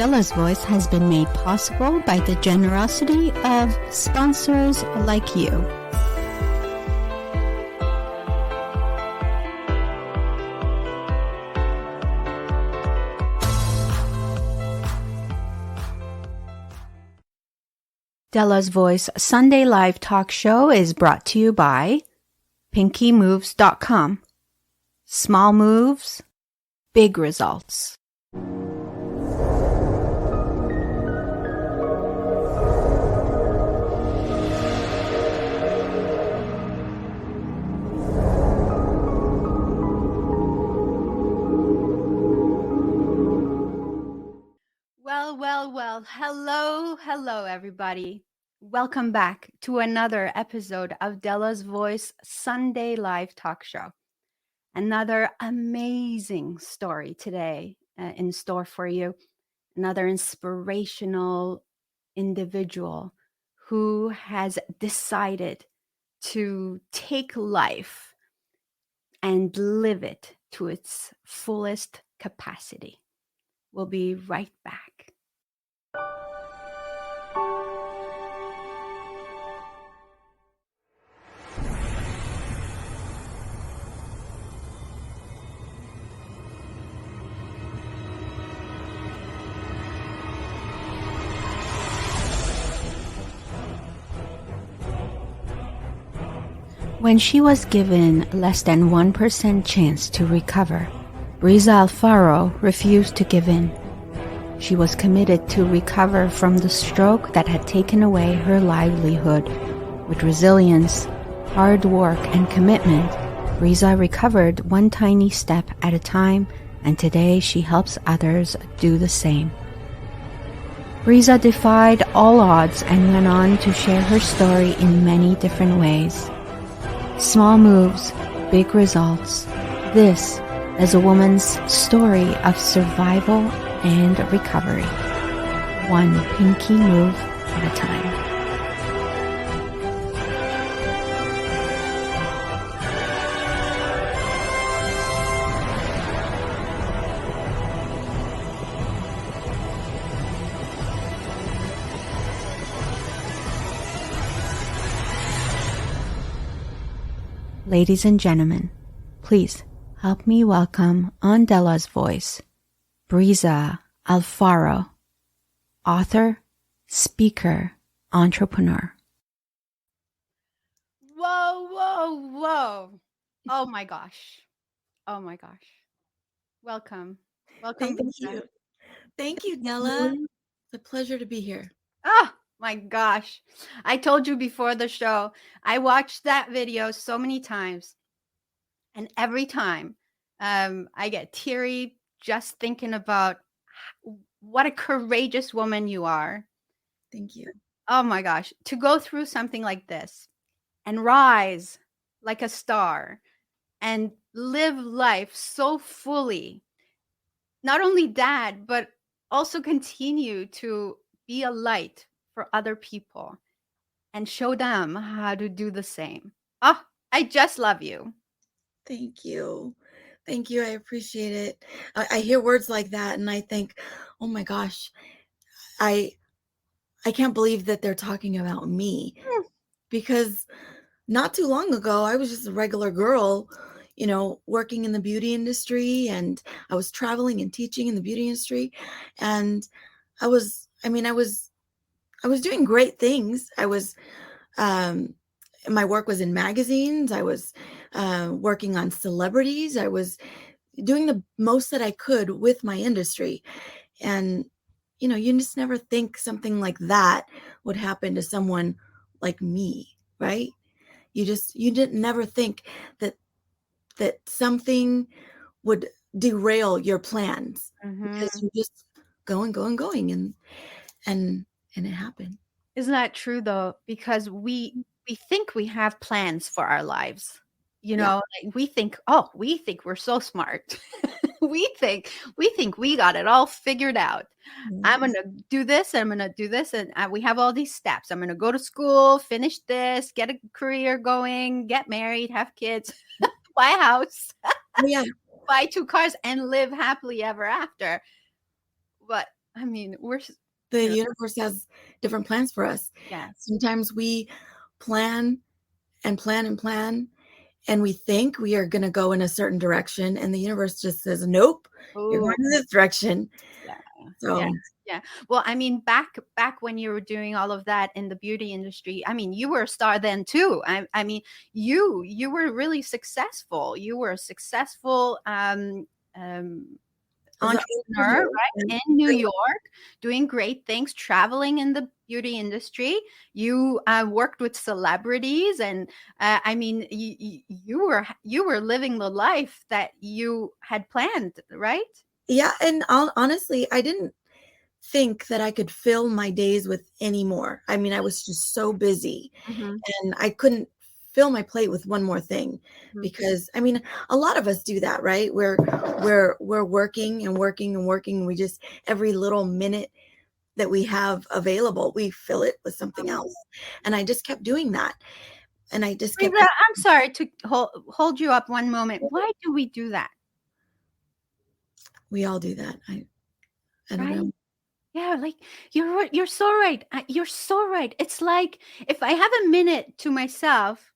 Dela's Voice has been made possible by the generosity of sponsors like you. Dela's Voice Sunday Live Talk Show is brought to you by PinkyMoves.com. Small moves, big results. Well. Hello, everybody. Welcome back to another episode of Dela's Voice Sunday Live Talk Show. Another amazing story today in store for you. Another inspirational individual who has decided to take life and live it to its fullest capacity. We'll be right back. When she was given less than 1% chance to recover, Brisa Alfaro refused to give in. She was committed to recover from the stroke that had taken away her livelihood. With resilience, hard work, and commitment, Brisa recovered one tiny step at a time, and today she helps others do the same. Brisa defied all odds and went on to share her story in many different ways. Small moves, big results. This is a woman's story of survival and recovery. One pinky move at a time. Ladies and gentlemen, please help me welcome on Dela's Voice, Brisa Alfaro, author, speaker, entrepreneur. Whoa. Oh my gosh. Welcome. Thank you. Thank you, Dela. It's a pleasure to be here. Oh my gosh. I told you before the show, I watched that video so many times. And every time I get teary just thinking about what a courageous woman you are. Thank you. Oh my gosh. To go through something like this and rise like a star and live life so fully. Not only that, but also continue to be a light for other people and show them how to do the same. Oh, I just love you. Thank you. I appreciate it. I hear words like that and I think, oh my gosh, I can't believe that they're talking about me. Because not too long ago, I was just a regular girl, working in the beauty industry, and I was traveling and teaching in the beauty industry. And I was doing great things. My work was in magazines. I was working on celebrities. I was doing the most that I could with my industry. And, you just never think something like that would happen to someone like me, right? You didn't never think that something would derail your plans, because you just going, and it happened. Isn't that true though? Because we think we have plans for our lives. Like we think we're so smart. we think we got it all figured out. Mm-hmm. I'm going to do this, I'm going to do this, and we have all these steps. I'm going to go to school, finish this, get a career going, get married, have kids, buy a house, buy 2 cars, and live happily ever after. But I mean, we're, The you know, universe has different plans for us. yes. Sometimes we plan and plan and plan, and we think we are going to go in a certain direction, and the universe just says, nope, you're Oh, going in this direction. yeah. Yeah. So, Yeah. Well, I mean, back when you were doing all of that in the beauty industry, I mean, you were a star then too. I mean, you were really successful. You were a successful um as an entrepreneur, entrepreneur, right? and In New York, doing great things, traveling in the beauty industry. You worked with celebrities, and I mean, you were living the life that you had planned, right? yeah, and honestly, I didn't think that I could fill my days with any more. I mean, I was just so busy, Mm-hmm. and I couldn't fill my plate with one more thing, because I mean, a lot of us do that, right? We're working and working and working. We just, every little minute that we have available, we fill it with something else. And I just kept doing that. And I just kept Brisa, I'm sorry to hold you up one moment. Why do we do that? we all do that. I don't Right? know. Yeah, like you're so right. You're so right. It's like if I have a minute to myself,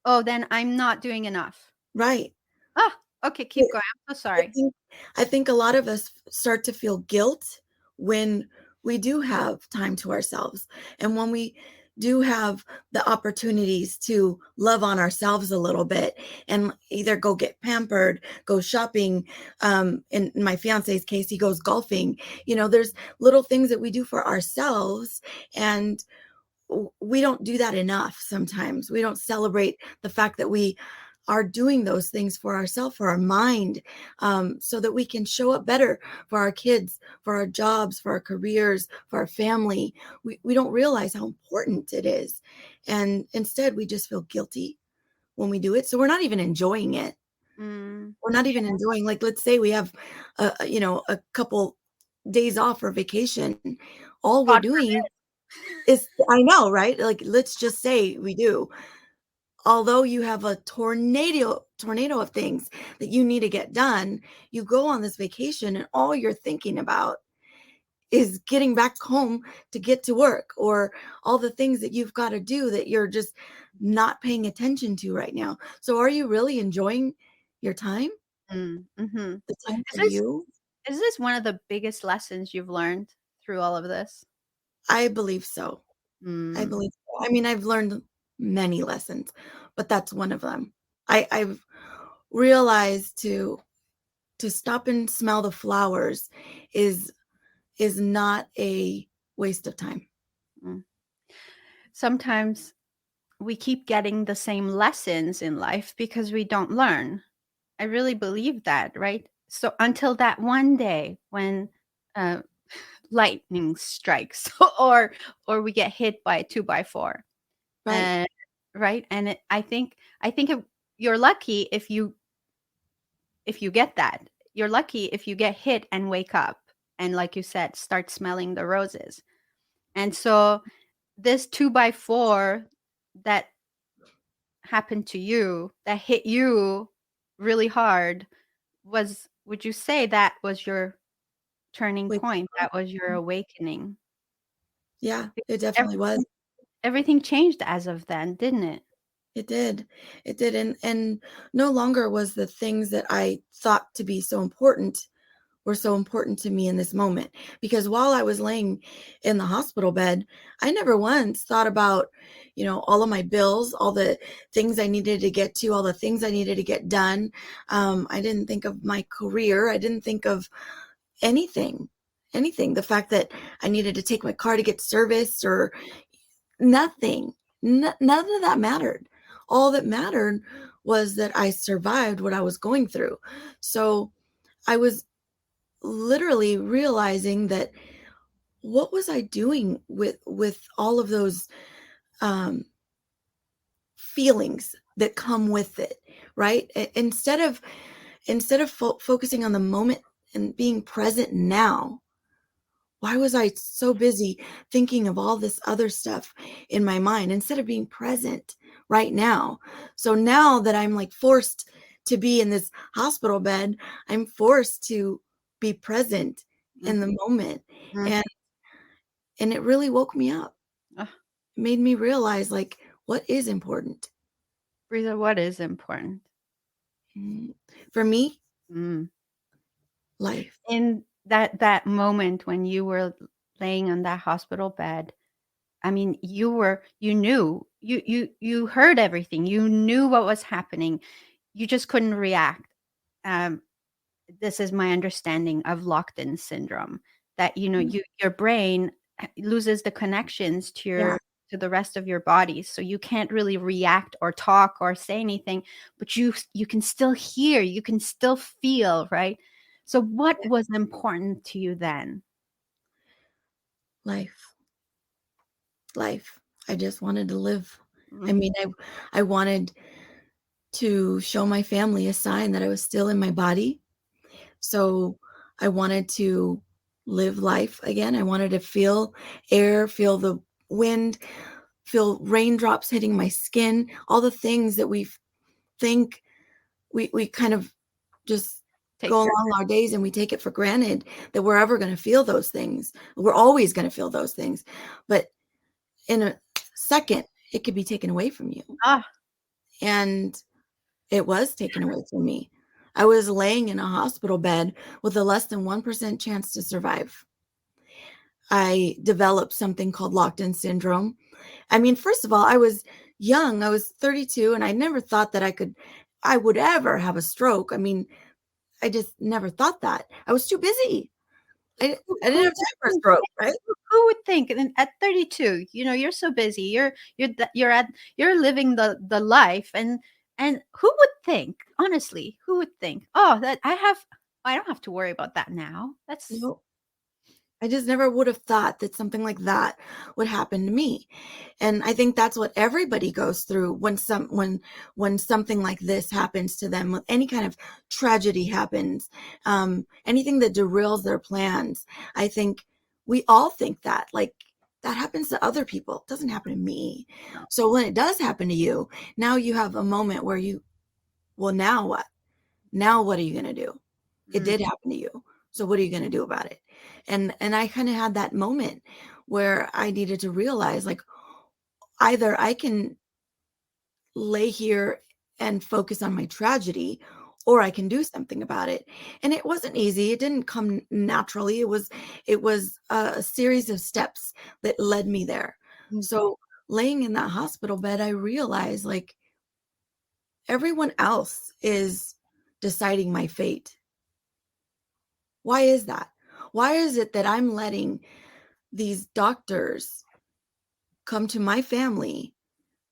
oh, then I'm not doing enough. Right. Oh, okay, keep going. I'm so I sorry. think I think a lot of us start to feel guilt when we do have time to ourselves, and when we do have the opportunities to love on ourselves a little bit and either go get pampered, go shopping. In my fiance's case, he goes golfing. There's little things that we do for ourselves, and we don't do that enough. Sometimes we don't celebrate the fact that we are doing those things for ourselves, for our mind, so that we can show up better for our kids, for our jobs, for our careers, for our family. We don't realize how important it is. And instead, we just feel guilty when we do it. So we're not even enjoying it. Mm. We're not even enjoying, like, let's say we have, a couple days off for vacation. All we're God doing is, I know, right? Like, let's just say we do. Although you have a tornado of things that you need to get done, you go on this vacation and all you're thinking about is getting back home to get to work, or all the things that you've got to do that you're just not paying attention to right now. So are you really enjoying your time? forbid. Mm-hmm. The time Is for this you? is this one of the biggest lessons you've learned through all of this? I believe so. I Mm. believe so. I mean, I've learned many lessons, but that's one of them. I've realized to stop and smell the flowers is not a waste of time. Mm. Sometimes we keep getting the same lessons in life because we don't learn. I really believe that, right? So until that one day when uh, lightning strikes, or we get hit by a 2x4, Right. uh, right? And I think you're lucky if you get that. You're lucky if you get hit and wake up and, like you said, start smelling the roses. And so this 2x4 that happened to you, that hit you really hard, would you say that was your turning Wait. point? That was your awakening? Yeah, it definitely was. Everything, everything changed as of then, didn't it? It did. It did. And no longer was the things that I thought to be so important were so important to me in this moment. Because while I was laying in the hospital bed, I never once thought about, all of my bills, all the things I needed to get to, all the things I needed to get done. I didn't think of my career. I didn't think of anything, anything. The fact that I needed to take my car to get serviced, or nothing. None of that mattered. All that mattered was that I survived what I was going through. So I was literally realizing that, what was I doing with all of those um, feelings that come with it, right? Instead of focusing on the moment and being present now, why was I so busy thinking of all this other stuff in my mind instead of being present right now? So now that I'm like forced to be in this hospital bed, I'm forced to be present in the moment. Mhm. And it really woke me up. Ugh, It made me realize, like, what is important. Brisa, what is important? Mm, for me, Mm. life. In that moment when you were laying on that hospital bed, I mean, you knew, you heard everything. You knew what was happening. You just couldn't react. Um, this is my understanding of locked-in syndrome, that, Mm, your brain loses the connections to yeah, the rest of your body, so you can't really react or talk or say anything, but you can still hear, you can still feel, right? So what was important to you then? life. Life. I just wanted to live. I Mm, mean, I wanted to show my family a sign that I was still in my body. So I wanted to live life again. I wanted to feel air, feel the wind, feel raindrops hitting my skin, all the things that we think we kind of just take go for along our days and we take it for granted that we're ever going to feel those things. We're always going to feel those things. But in a second, it could be taken away from you. ah, And it was taken away from me. I was laying in a hospital bed with a less than 1% chance to survive. I developed something called locked in syndrome. I mean, first of all, I was young. I was 32 and I never thought that I would ever have a stroke. I mean, I just never thought that. I was too busy. I didn't who have time for a stroke, right? who would think? And at 32, you're so busy. You're living the life, and who would think? Honestly, who would think? Oh, that I don't have to worry about that now. That's No, I just never would have thought that something like that would happen to me. And I think that's what everybody goes through when something like this happens to them, when any kind of tragedy happens, anything that derails their plans. I think we all think that, like, that happens to other people. It doesn't happen to me. no. So when it does happen to you, now you have a moment where well, now what? Now what are you going to do? It Mm, did happen to you. So what are you going to do about it? And I kind of had that moment where I needed to realize, like, either I can lay here and focus on my tragedy, or I can do something about it. And it wasn't easy. It didn't come naturally. It was a series of steps that led me there. mhm, So laying in that hospital bed, I realized, like, everyone else is deciding my fate. Why is that? Why is it that I'm letting these doctors come to my family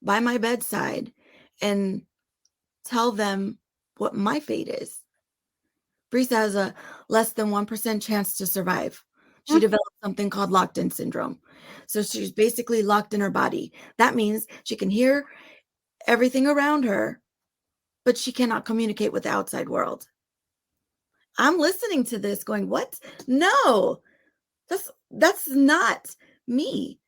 by my bedside and tell them what my fate is? Brisa has a less than 1% chance to survive. She mm, developed something called locked in syndrome. So she's basically locked in her body. That means she can hear everything around her, but she cannot communicate with the outside world. I'm listening to this going, what? No, that's not me.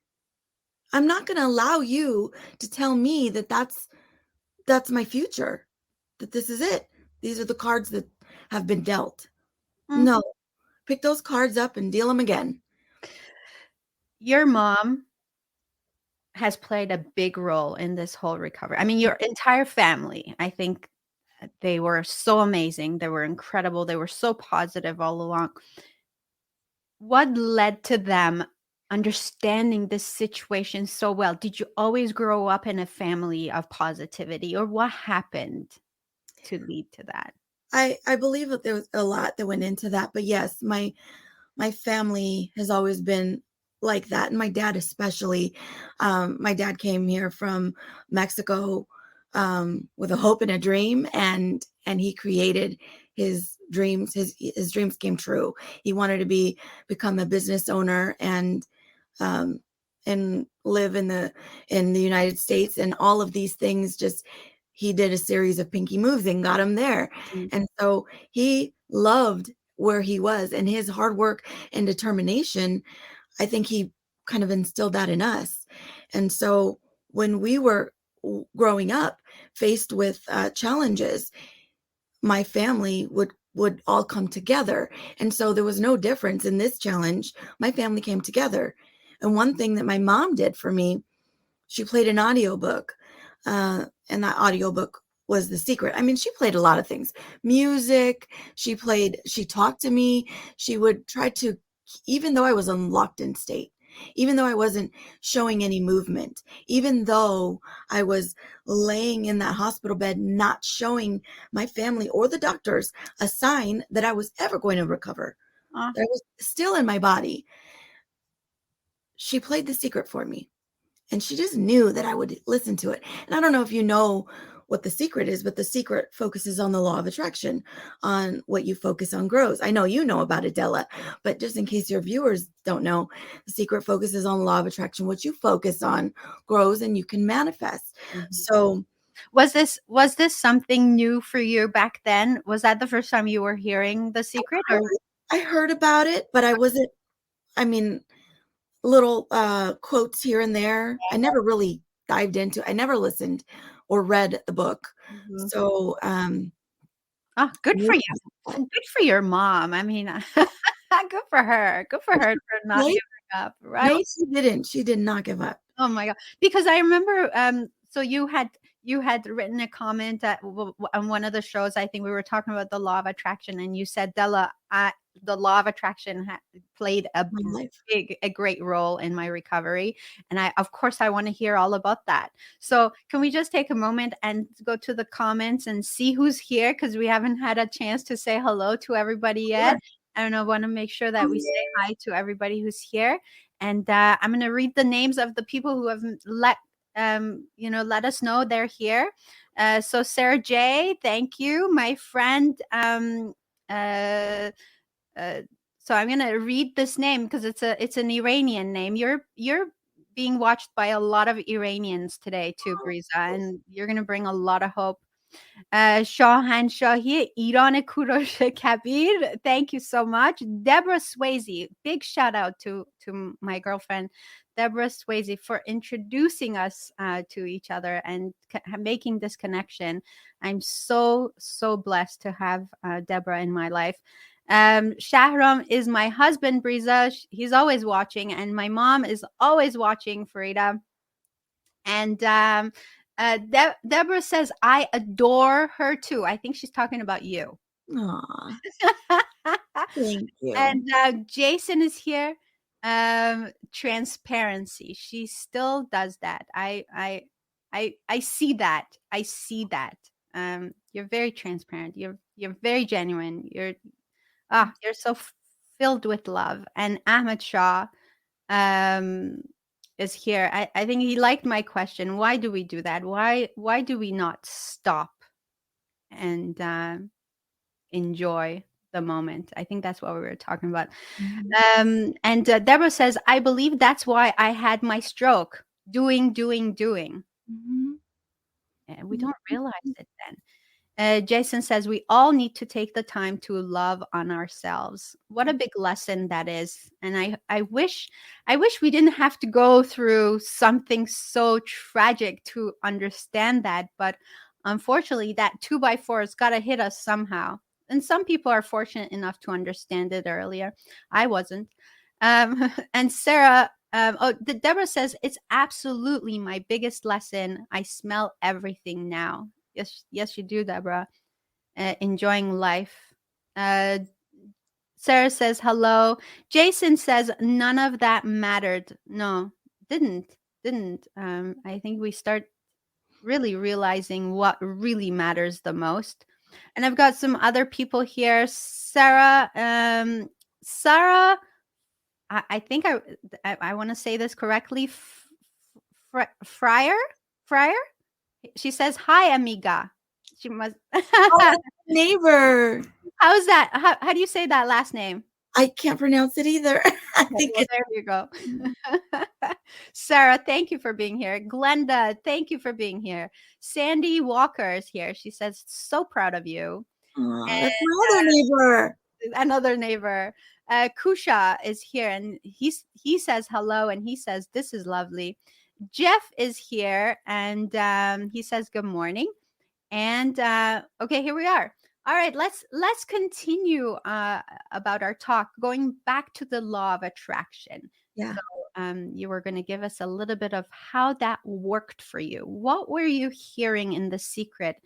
I'm not going to allow you to tell me that that's my future. That this is it. These are the cards that have been dealt. mm. No, pick those cards up and deal them again. Your mom has played a big role in this whole recovery. I mean, your entire family, I think, they were so amazing. They were incredible. They were so positive all along. What led to them understanding this situation so well? Did you always grow up in a family of positivity, or what happened to lead to that? I believe that there was a lot that went into that, but yes, my family has always been like that, and my dad especially. My dad came here from Mexico, with a hope and a dream, and he created his dreams. His dreams came true. He wanted to become a business owner um, and live in the United States, and all of these things. Just he did a series of pinky moves and got him there, Mm, and so he loved where he was, and his hard work and determination, I think he kind of instilled that in us. And so when we were growing up, faced with challenges, my family would would all come together. And so there was no difference in this challenge. My family came together. And one thing that my mom did for me, she played an audiobook. And that audiobook was The Secret. I mean, she played a lot of things. Music, she talked to me. She would try to, even though I was in locked-in state, even though I wasn't showing any movement, even though I was laying in that hospital bed, not showing my family or the doctors a sign that I was ever going to recover, that I was still in my body, she played The Secret for me. And she just knew that I would listen to it. And I don't know if you know what The Secret is, but The Secret focuses on the law of attraction. On what you focus on grows. I know you know about it, Della, but just in case your viewers don't know, The Secret focuses on the law of attraction. What you focus on grows and you can manifest. Mhm. So was this something new for you back then? Was that the first time you were hearing The Secret? I heard about it, but I wasn't, I mean, little quotes here and there. I never really dived into, I never listened or read the book. Mhm. So Good for you. And good for your mom. I mean, good for her. Good for her for not Right? giving up, right? No, she didn't. She did not give up. Oh my god. Because I remember, so you had written a comment on one of the shows. I think we were talking about the law of attraction, and you said, Della, the law of attraction played My life. a great role in my recovery. And of course, I want to hear all about that. So can we just take a moment and go to the comments and see who's here? Because we haven't had a chance to say hello to everybody yet. Sure. I don't know, I want to make sure that we say hi to everybody who's here. And I'm going to read the names of the people who have let us know they're here. So Sarah J, thank you, my friend. So I'm going to read this name because it's an Iranian name. You're being watched by a lot of Iranians today too, Brisa, and you're going to bring a lot of hope. شاهنشاهی ایران کوروش کبیر, thank you so much. Deborah Swayze, big shout out to my girlfriend Deborah Swayze for introducing us to each other and making this connection. I'm so blessed to have Deborah in my life. Shahram is my husband, Brisa. He's always watching, and my mom is always watching, Farida. And Deborah says, I adore her too. I think she's talking about you. Aw, thank you. And Jason is here. Transparency. She still does that. I see that. I see that. You're very transparent. You're very genuine. You're so filled with love. And Ahmed Shah is here. I think he liked my question. Why do we do that? Why do we not stop and enjoy the moment? I think that's what we were talking about. Mhm. And Deborah says, I believe that's why I had my stroke. Doing. Mhm. And we don't realize it then. Jason says we all need to take the time to love on ourselves. What a big lesson that is. And I wish we didn't have to go through something so tragic to understand that. But unfortunately, that 2x4 has got to hit us somehow. And some people are fortunate enough to understand it earlier. I wasn't. And Sarah, Deborah says, it's absolutely my biggest lesson. I smell everything now. Yes, you do, Deborah. Enjoying life. Sarah says hello. Jason says none of that mattered. No, didn't. I think we start really realizing what really matters the most. And I've got some other people here. Sarah, I think I want to say this correctly. Fryer. She says, "Hi, amiga." She must. Oh, that's my neighbor. How's that? How do you say that last name? I can't pronounce it either. I Okay, think well, there you go. Sarah, thank you for being here. Glenda, thank you for being here. Sandy Walker is here. She says, so proud of you. Aw, And that's my other neighbor. another neighbor, Kusha, is here, and he says hello, and he says, this is lovely. Jeff is here, and he says, good morning. And okay, here we are. All right, let's continue about our talk, going back to the law of attraction. Yeah. So, you were going to give us a little bit of how that worked for you. What were you hearing in The Secret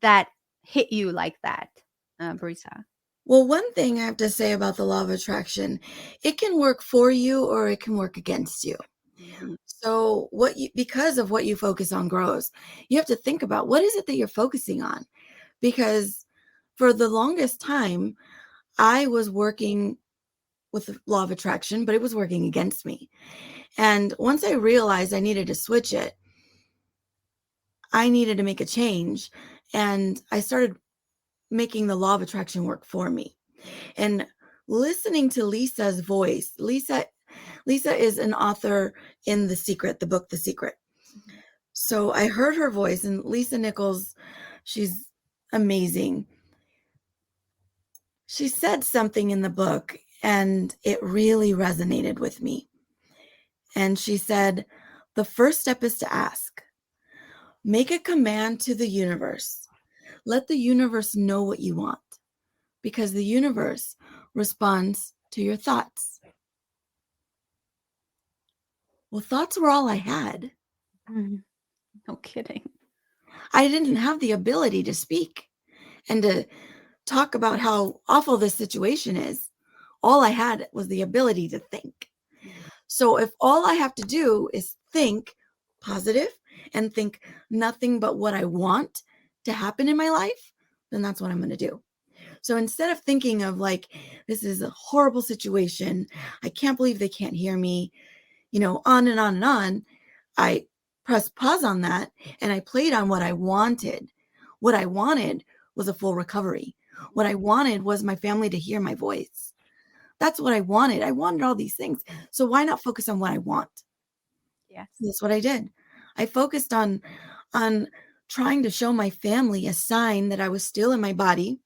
that hit you like that, Brisa? Well, one thing I have to say about the law of attraction, it can work for you or it can work against you. Mhm. So because of what you focus on grows, you have to think about what is it that you're focusing on? Because for the longest time, I was working with the law of attraction, but it was working against me. And once I realized I needed to switch it, I needed to make a change. And I started making the law of attraction work for me. And listening to Lisa's voice, Lisa is an author in The Secret, the book The Secret. Mhm. So I heard her voice, and Lisa Nichols, she's amazing. She said something in the book and it really resonated with me. And she said, the first step is to ask. Make a command to the universe. Let the universe know what you want, because the universe responds to your thoughts. Well, thoughts were all I had. Mhm. No kidding. I didn't have the ability to speak and to talk about how awful this situation is. All I had was the ability to think. Mm. So if all I have to do is think positive and think nothing but what I want to happen in my life, then that's what I'm going to do. So instead of thinking of like, this is a horrible situation, I can't believe they can't hear me, on and on and on, I pressed pause on that and I played on what I wanted. What I wanted was a full recovery. What I wanted was my family to hear my voice. That's what I wanted. I wanted all these things. So why not focus on what I want? Yes. That's what I did. I focused on trying to show my family a sign that I was still in my body,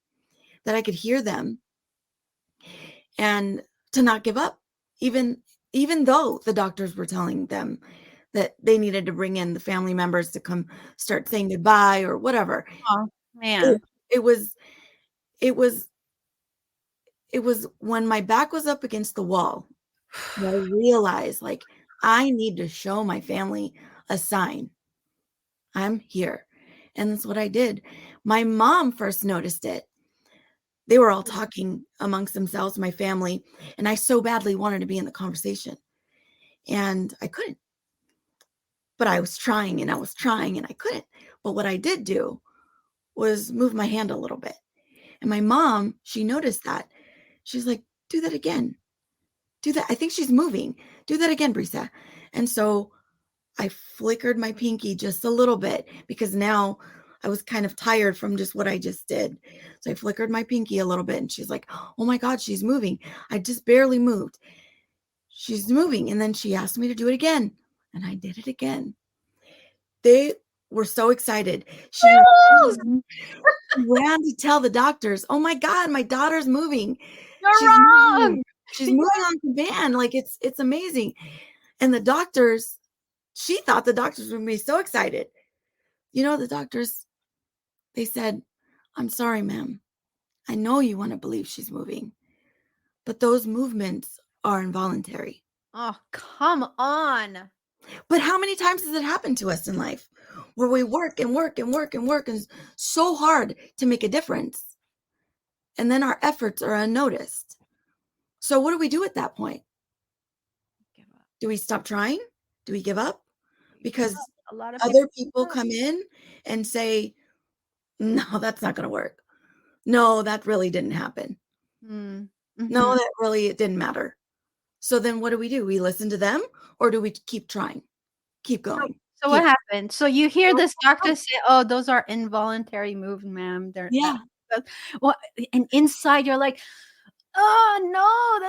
that I could hear them, and to not give up, even though the doctors were telling them that they needed to bring in the family members to come start saying goodbye or whatever. Oh, It, man. it was it was it was when my back was up against the wall that I realized, like, I need to show my family a sign. I'm here. And that's what I did. My mom first noticed it. They were all talking amongst themselves, my family, and I so badly wanted to be in the conversation. And I couldn't. But I was trying and I was trying and I couldn't. But what I did do was move my hand a little bit. And my mom, she noticed that. She's like, do that again. Do that. I think she's moving. Do that again, Brisa. And so I flickered my pinky just a little bit because now I was kind of tired from just what I just did. So I flickered my pinky a little bit and she's like, oh my God, she's moving. I just barely moved. She's moving. And then she asked me to do it again. And I did it again. They were so excited. Chills! Ran to tell the doctors, oh my God, my daughter's moving. You're She's moving. wrong. She's moving on command. Like it's amazing. And the doctors, she thought the doctors would be so excited. The doctors, they said, I'm sorry, ma'am. I know you want to believe she's moving, but those movements are involuntary. Oh, come on. But how many times has it happened to us in life where we work and work and work and work and so hard to make a difference, and then our efforts are unnoticed? So what do we do at that point? Give up. Do we stop trying? Do we give up? Give up. Because A lot of people other give people up. come in and say, no, that's not going to work. No, that really didn't happen. Mm. No, Mhm. that really, it didn't matter. So then what do? We listen to them, or do we keep trying? Keep So going. so what Keep happened? So you hear this doctor say, "Oh, those are involuntary moves, ma'am. They're Yeah, that." Well, and inside you're like, "Oh, no,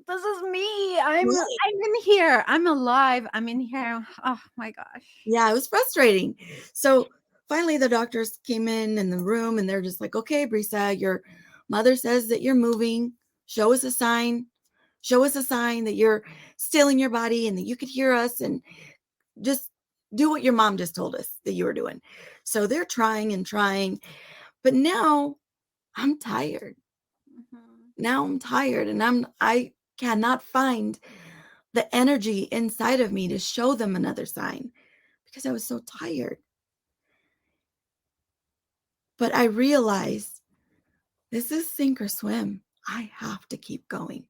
this is me. right. I'm in here. I'm alive. I'm in here." Oh my gosh. Yeah, it was frustrating. So finally the doctors came in the room and they're just like, okay, Brisa, your mother says that you're moving. Show us a sign. Show us a sign that you're still in your body and that you could hear us, and just do what your mom just told us that you were doing. So they're trying and trying. But now I'm tired. Mhm. Now I'm tired and I cannot find the energy inside of me to show them another sign because I was so tired. But I realized this is sink or swim. I have to keep going.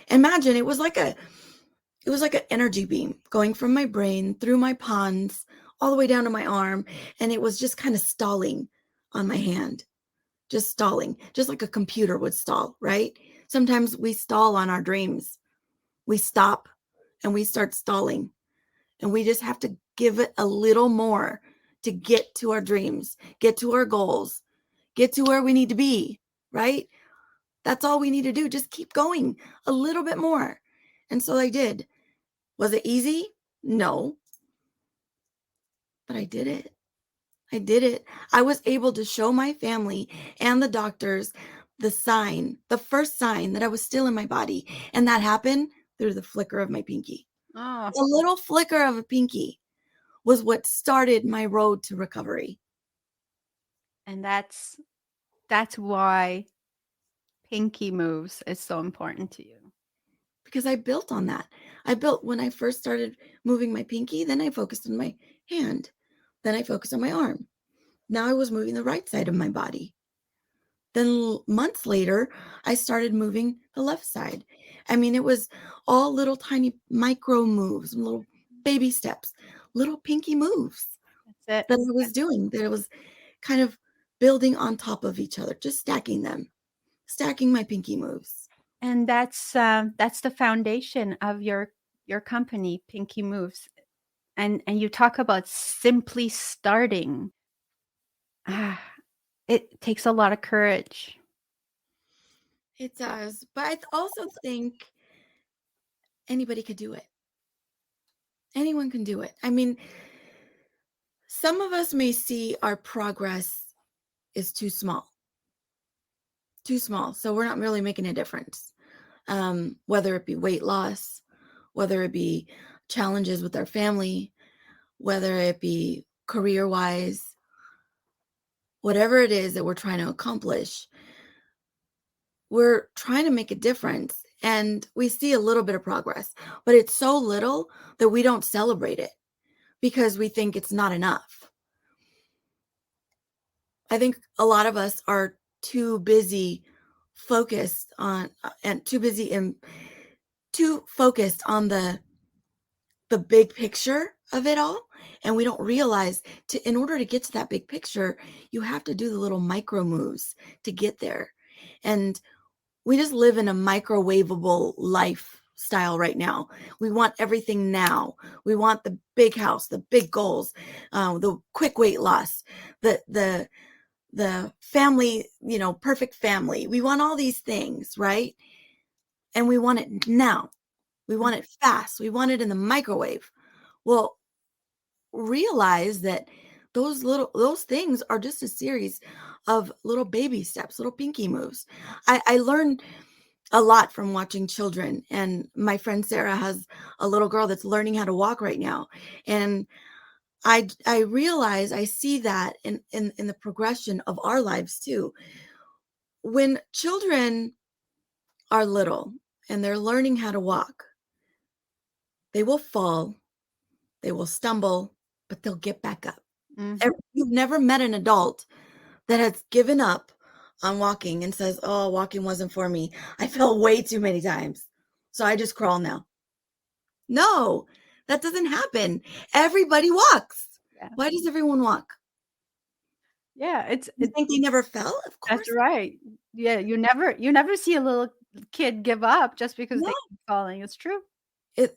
Imagine it was like an energy beam going from my brain through my pons all the way down to my arm, and it was just kind of stalling on my hand. Just stalling, just like a computer would stall, right? Sometimes we stall on our dreams. We stop and we start stalling, and we just have to give it a little more to get to our dreams, get to our goals, get to where we need to be, right? That's all we need to do. Just keep going a little bit more. And so I did. Was it easy? No, but I did it. I did it. I was able to show my family and the doctors the first sign that I was still in my body. And that happened through the flicker of my pinky. Oh, A little flicker of a pinky was what started my road to recovery and that's why pinky moves is so important to you. because I built on that. I built when I first started moving my pinky, then I focused on my hand, then I focused on my arm. Now I was moving the right side of my body. Then months later, I started moving the left side. I mean, it was all little tiny micro moves, little baby steps, little pinky moves That's it. that I was doing, that I was kind of building on top of each other, just stacking them, stacking my pinky moves. And that's the foundation of your company, Pinky Moves. And you talk about simply starting. Ah, it takes a lot of courage. It does. But I also think anybody could do it. Anyone can do it. I mean, some of us may see our progress is too small, too small. So we're not really making a difference. Whether it be weight loss, whether it be challenges with our family, whether it be career wise, whatever it is that we're trying to accomplish, we're trying to make a difference. And we see a little bit of progress, but it's so little that we don't celebrate it because we think it's not enough. I think a lot of us are too busy focused on and too focused on the big picture of it all, and we don't realize in order to get to that big picture, you have to do the little micro moves to get there. And we just live in a microwavable lifestyle right now. We want everything now. We want the big house, the big goals, the quick weight loss, the family, perfect family. We want all these things, right? And we want it now. We want it fast. We want it in the microwave. Well, realize that those things are just a series of little baby steps, little pinky moves. I learned a lot from watching children, and my friend Sarah has a little girl that's learning how to walk right now, and I realize I see that in the progression of our lives too. When children are little and they're learning how to walk, they will fall, they will stumble, but they'll get back up. Mhm. You've never met an adult that has given up on walking and says, "Oh, walking wasn't for me. I fell way too many times. So I just crawl now." No, that doesn't happen. Everybody walks. Yeah. Why does everyone walk? Yeah, You think they never fell? Of that's course. right. Yeah, you never see a little kid give up just because No. they keep falling. It's true.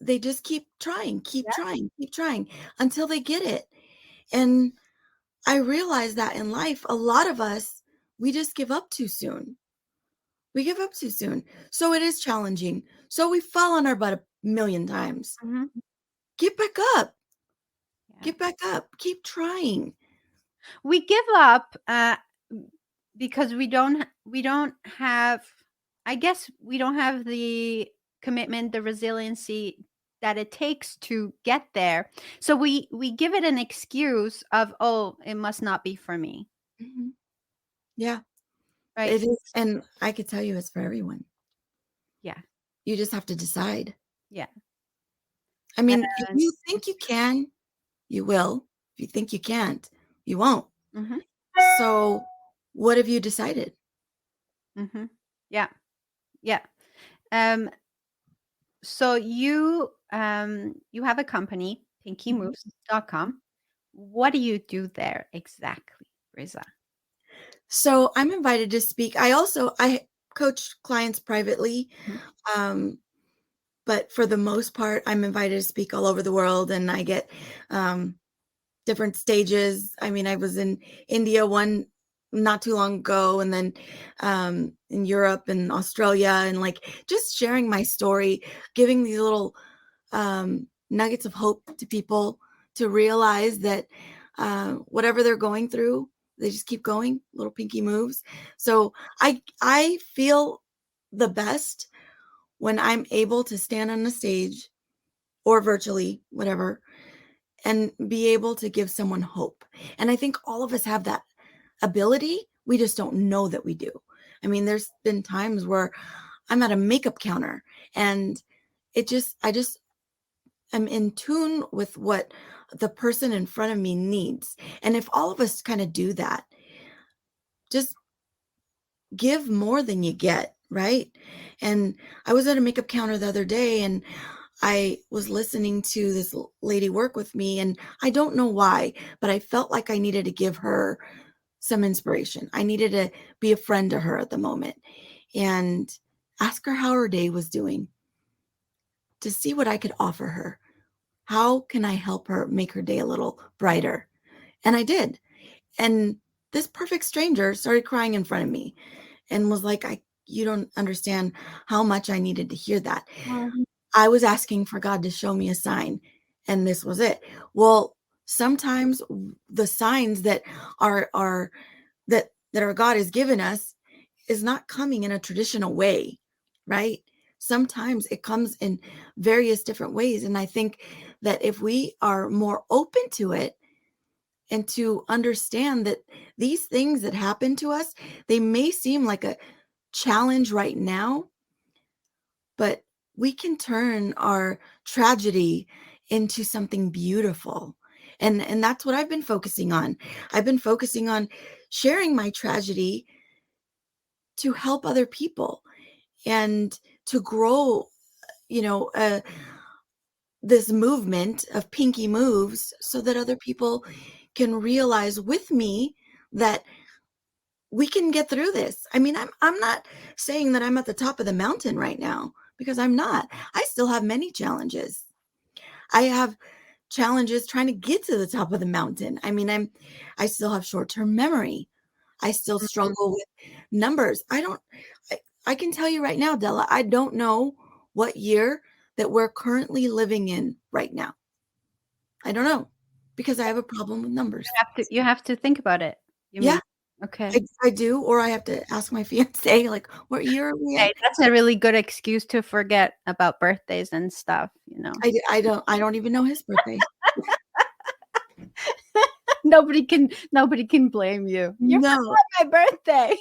They just keep trying, Yeah. keep trying until they get it. And I realize that in life, a lot of us, we just give up too soon. We give up too soon. So it is challenging. So we fall on our butt a million times. Mhm. Get back up. Yeah. Get back up. Keep trying. We give up, because we don't have, I guess we don't have the commitment, the resiliency that it takes to get there. So we give it an excuse of, "Oh, it must not be for me." Mhm. Yeah. Right. It is, and I could tell you it's for everyone. Yeah. You just have to decide. Yeah. I mean, if you think you can, you will. If you think you can't, you won't. Mm-hmm. So what have you decided? Mm-hmm. Yeah. Yeah. So you have a company, pinkymoves.com. What do you do there exactly, Brisa? So I'm invited to speak. I coach clients privately. Mhm. But for the most part, I'm invited to speak all over the world, and I get different stages. I mean, I was in India one not too long ago, and then in Europe and Australia, and like just sharing my story, giving these little nuggets of hope to people to realize that whatever they're going through, they just keep going, little pinky moves. So I feel the best when I'm able to stand on the stage or virtually, whatever, and be able to give someone hope. And I think all of us have that ability. We just don't know that we do. I mean, there's been times where I'm at a makeup counter and I just am in tune with what the person in front of me needs. And if all of us kind of do that, just give more than you get, right? And I was at a makeup counter the other day, and I was listening to this lady work with me, and I don't know why, but I felt like I needed to give her some inspiration. I needed to be a friend to her at the moment and ask her how her day was doing, to see what I could offer her. How can I help her make her day a little brighter? And I did. And this perfect stranger started crying in front of me and was like, you don't understand how much I needed to hear that. I was asking for God to show me a sign, and this was it. Well, sometimes the signs that are that our God has given us is not coming in a traditional way, right? Sometimes it comes in various different ways. And I think that if we are more open to it and to understand that these things that happen to us, they may seem like a challenge right now, but we can turn our tragedy into something beautiful. And that's what I've been focusing on. I've been focusing on sharing my tragedy to help other people and to grow, you know, this movement of pinky moves so that other people can realize with me that we can get through this. I mean, I'm not saying that I'm at the top of the mountain right now, because I'm not. I still have many challenges. I have challenges trying to get to the top of the mountain. I mean, I still have short-term memory. I still struggle with numbers. I can tell you right now, Della, I don't know what year that we're currently living in right now. I don't know, because I have a problem with numbers. You have to think about it. You Yeah, mean? Okay. I do, or I have to ask my fiance, like, what year are we in? Okay, that's a really good excuse to forget about birthdays and stuff, you know. I don't even know his birthday. Nobody can blame you. You No. forgot my birthday.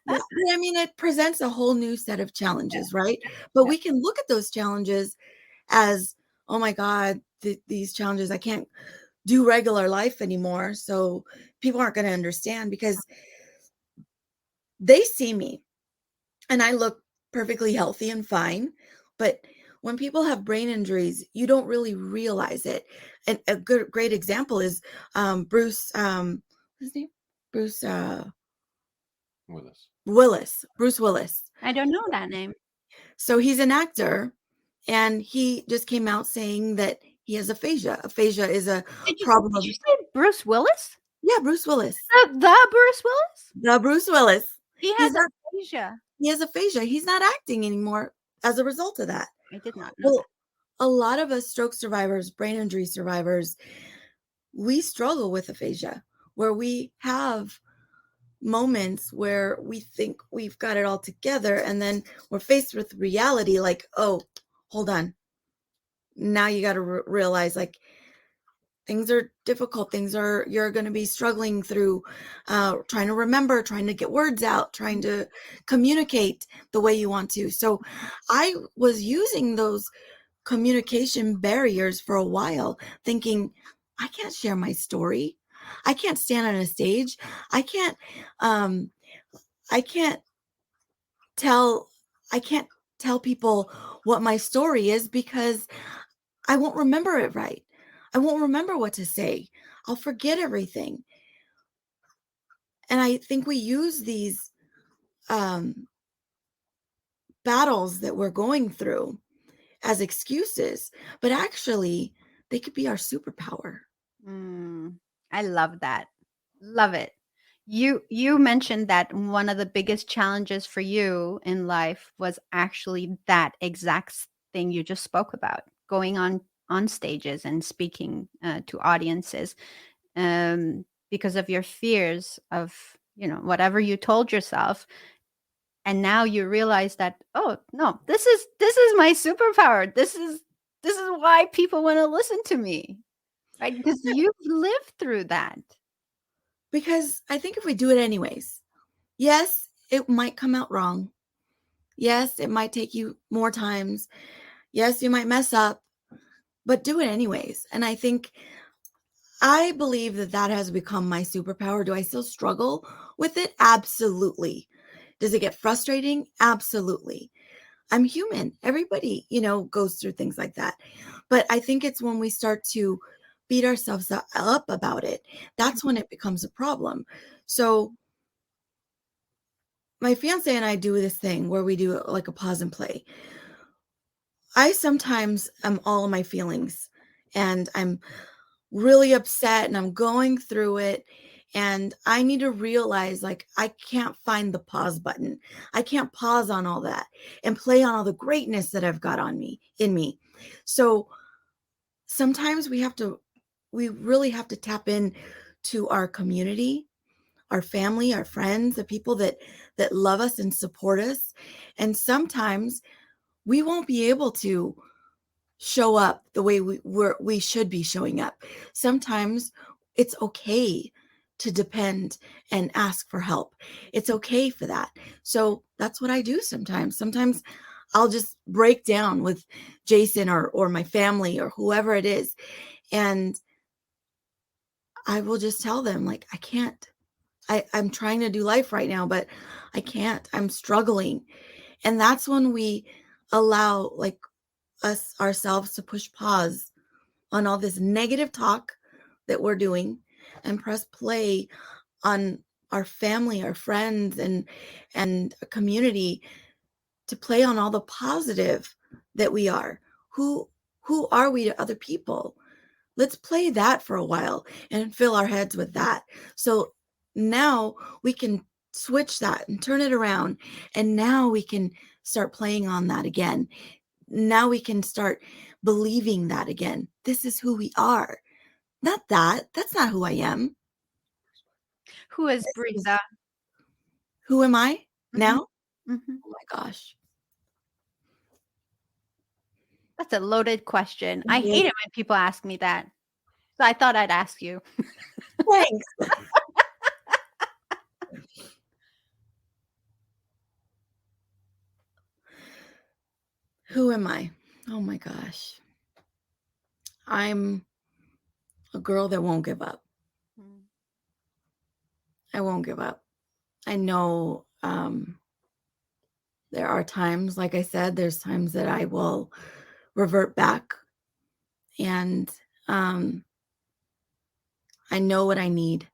Yeah, I mean, it presents a whole new set of challenges, right? But Yeah. we can look at those challenges as, oh my God, these challenges, I can't do regular life anymore. So people aren't going to understand, because they see me and I look perfectly healthy and fine. But when people have brain injuries, you don't really realize it. And a great example is Bruce, what's his name? Bruce Willis. Bruce Willis. I don't know that name. So he's an actor, and he just came out saying that he has aphasia. Aphasia is a problem Did of, you say Bruce Willis? yeah, Bruce Willis. The Bruce Willis? The Bruce Willis. He He's has not aphasia. He has aphasia. He's not acting anymore as a result of that. I did not know that. Well, a lot of us stroke survivors, brain injury survivors, we struggle with aphasia, where we have moments where we think we've got it all together, and then we're faced with reality, like, oh, hold on. Now you got to realize, like, things are difficult. You're going to be struggling through trying to remember, trying to get words out, trying to communicate the way you want to. So I was using those communication barriers for a while, thinking, I can't share my story. I can't stand on a stage. I can't, I can't tell, I can't tell people what my story is because I won't remember it right. I won't remember what to say. I'll forget everything. And I think we use these battles that we're going through as excuses, but actually they could be our superpower. I love that. Love it. You mentioned that one of the biggest challenges for you in life was actually that exact thing you just spoke about, going on stages and speaking to audiences, because of your fears of, whatever you told yourself. And now you realize that, oh no, this is my superpower. This is why people want to listen to me, right? Because you've lived through that. Because I think if we do it anyways, yes, it might come out wrong. Yes, it might take you more times. Yes, you might mess up, but do it anyways. And I believe that has become my superpower. Do I still struggle with it? Absolutely. Does it get frustrating? Absolutely. I'm human. Everybody, goes through things like that. But I think it's when we start to beat ourselves up about it, that's when it becomes a problem. So my fiance and I do this thing where we do like a pause and play. I sometimes am all of my feelings and I'm really upset and I'm going through it. And I need to realize, like, I can't find the pause button. I can't pause on all that and play on all the greatness that I've got in me. So sometimes we really have to tap in to our community, our family, our friends, the people that love us and support us. And sometimes we won't be able to show up the way we should be showing up. Sometimes it's okay to depend and ask for help. It's okay for that. So that's what I do sometimes. Sometimes I'll just break down with Jason or my family or whoever it is. And I will just tell them, like, I can't. I'm trying to do life right now, but I can't. I'm struggling. And that's when we allow, like, ourselves to push pause on all this negative talk that we're doing and press play on our family, our friends, and a community, to play on all the positive that we are. Who are we to other people? Let's play that for a while and fill our heads with that. So now we can switch that and turn it around. And now we can start playing on that again. Now we can start believing that again. This is who we are. Not that. That's not who I am. Who is Brisa? Who am I now? Mm-hmm. Oh my gosh. That's a loaded question. I hate it when people ask me that. So I thought I'd ask you. Thanks. Who am I? Oh my gosh. I'm a girl that won't give up. I won't give up. I know there are times, like I said, there's times that I will revert back. And I know what I need.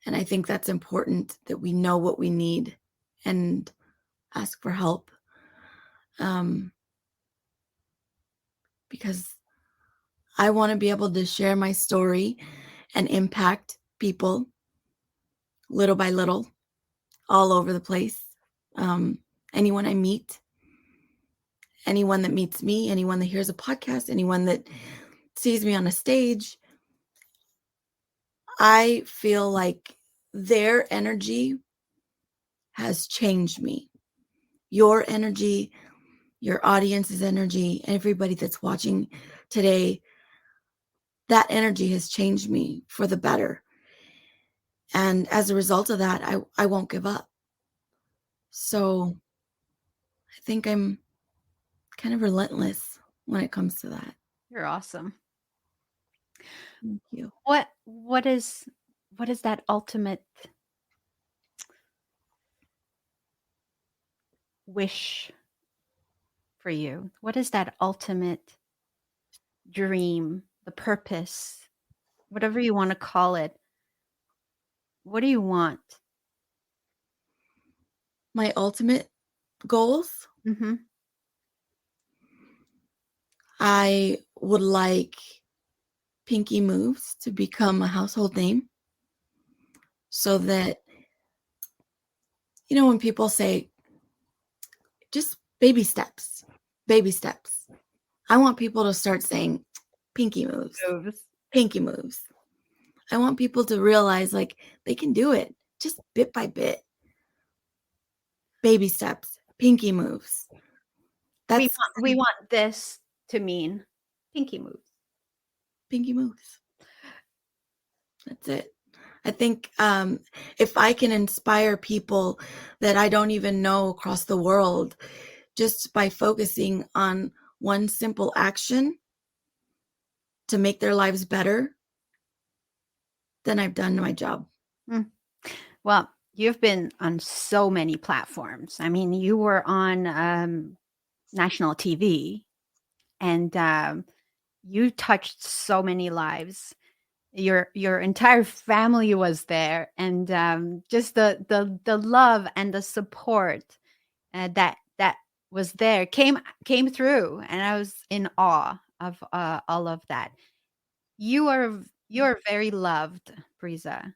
And I think that's important, that we know what we need and ask for help. Because I want to be able to share my story and impact people little by little, all over the place. Anyone I meet, anyone that meets me, anyone that hears a podcast, anyone that sees me on a stage, I feel like their energy has changed me. Your energy, your audience's energy, everybody that's watching today, that energy has changed me for the better. And as a result of that, I won't give up. So I think I'm kind of relentless when it comes to that. You're awesome. Thank you. What is that ultimate wish for you? What is that ultimate dream, the purpose, whatever you want to call it? What do you want? My ultimate goals, Mm-hmm. I would like Pinky Moves to become a household name so that, when people say just baby steps, baby steps, I want people to start saying Pinky Moves, Moves. Pinky Moves. I want people to realize like they can do it just bit by bit. Baby steps, Pinky Moves. That's We want this to mean pinky moves. Pinky Moves. That's it. I think if I can inspire people that I don't even know across the world just by focusing on one simple action to make their lives better, then I've done my job. Mm. Well, you've been on so many platforms. I mean, you were on national TV, and you touched so many lives. Your entire family was there, and just the love and the support that was there came through, and I was in awe of all of that. You are you're very loved, Brisa.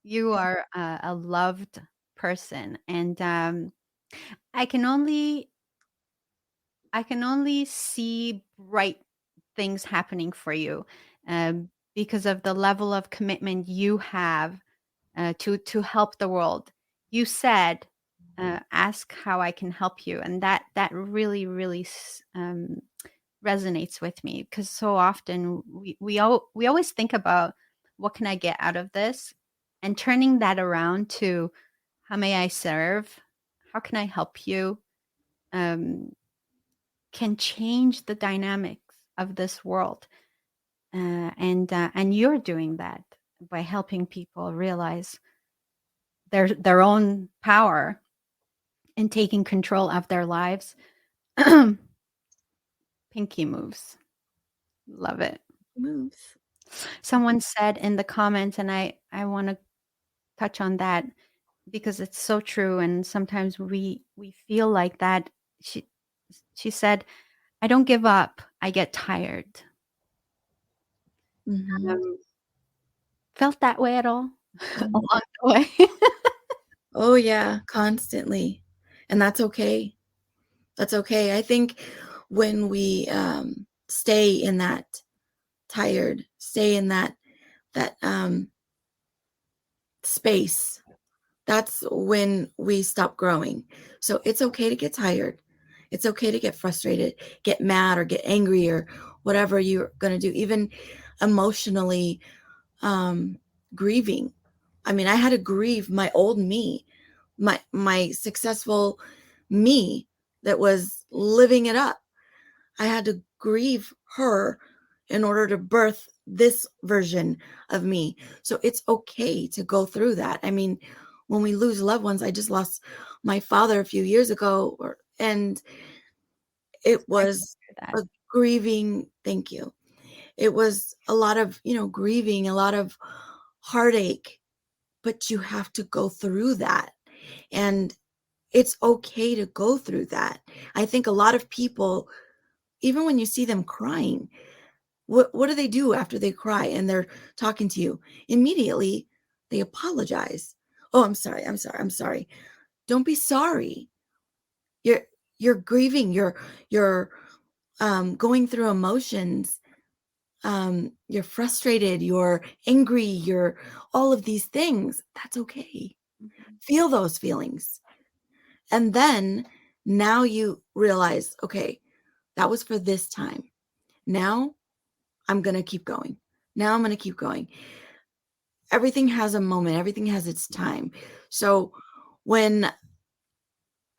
You are a loved person, and I can only I can only see bright things happening for you, because of the level of commitment you have to help the world. You said, "Ask how I can help you," and that really resonates with me, because so often we always think about what can I get out of this, and turning that around to how may I serve, how can I help you, um, can change the dynamics of this world. And you're doing that by helping people realize their own power and taking control of their lives. Pinky moves. Love it. Moves. Someone said in the comments, and I want to touch on that because it's so true. And sometimes we feel like that. She said, "I don't give up. I get tired." Mm-hmm. Um, felt that way at all Mm-hmm. along the way? Oh, yeah, constantly. And that's okay. That's okay. I think when we stay in that tired, stay in that space, that's when we stop growing. So it's okay to get tired. It's okay to get frustrated, get mad, or get angry, or whatever you're going to do, even emotionally grieving. I mean, I had to grieve my old me, my successful me that was living it up. I had to grieve her in order to birth this version of me. So it's okay to go through that. I mean, when we lose loved ones, I just lost my father a few years ago, and it Sorry to was hear that. a grieving. Thank you. It was a lot of, grieving, a lot of heartache, but you have to go through that. And it's okay to go through that. I think a lot of people, even when you see them crying, what do they do after they cry and they're talking to you? Immediately, they apologize. Oh, I'm sorry. I'm sorry. I'm sorry. Don't be sorry. You're you're grieving. You're going through emotions. You're frustrated. You're angry. You're all of these things. That's okay. Mhm. Feel those feelings. And then now you realize, okay, that was for this time. Now I'm going to keep going. Now I'm going to keep going. Everything has a moment. Everything has its time. So when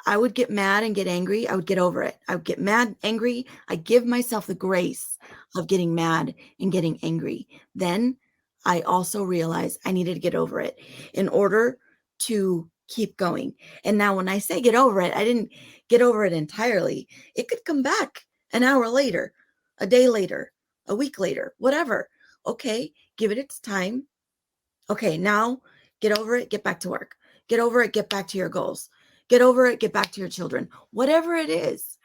I would get mad and get angry, I would get over it. I would get mad, angry. I give myself the grace of getting mad and getting angry. Then I also realized I needed to get over it in order to keep going. And now when I say get over it, I didn't get over it entirely. It could come back an hour later, a day later, a week later, whatever. Okay, give it its time. Okay, now get over it, get back to work. Get over it, get back to your goals. Get over it, get back to your children. Whatever it is,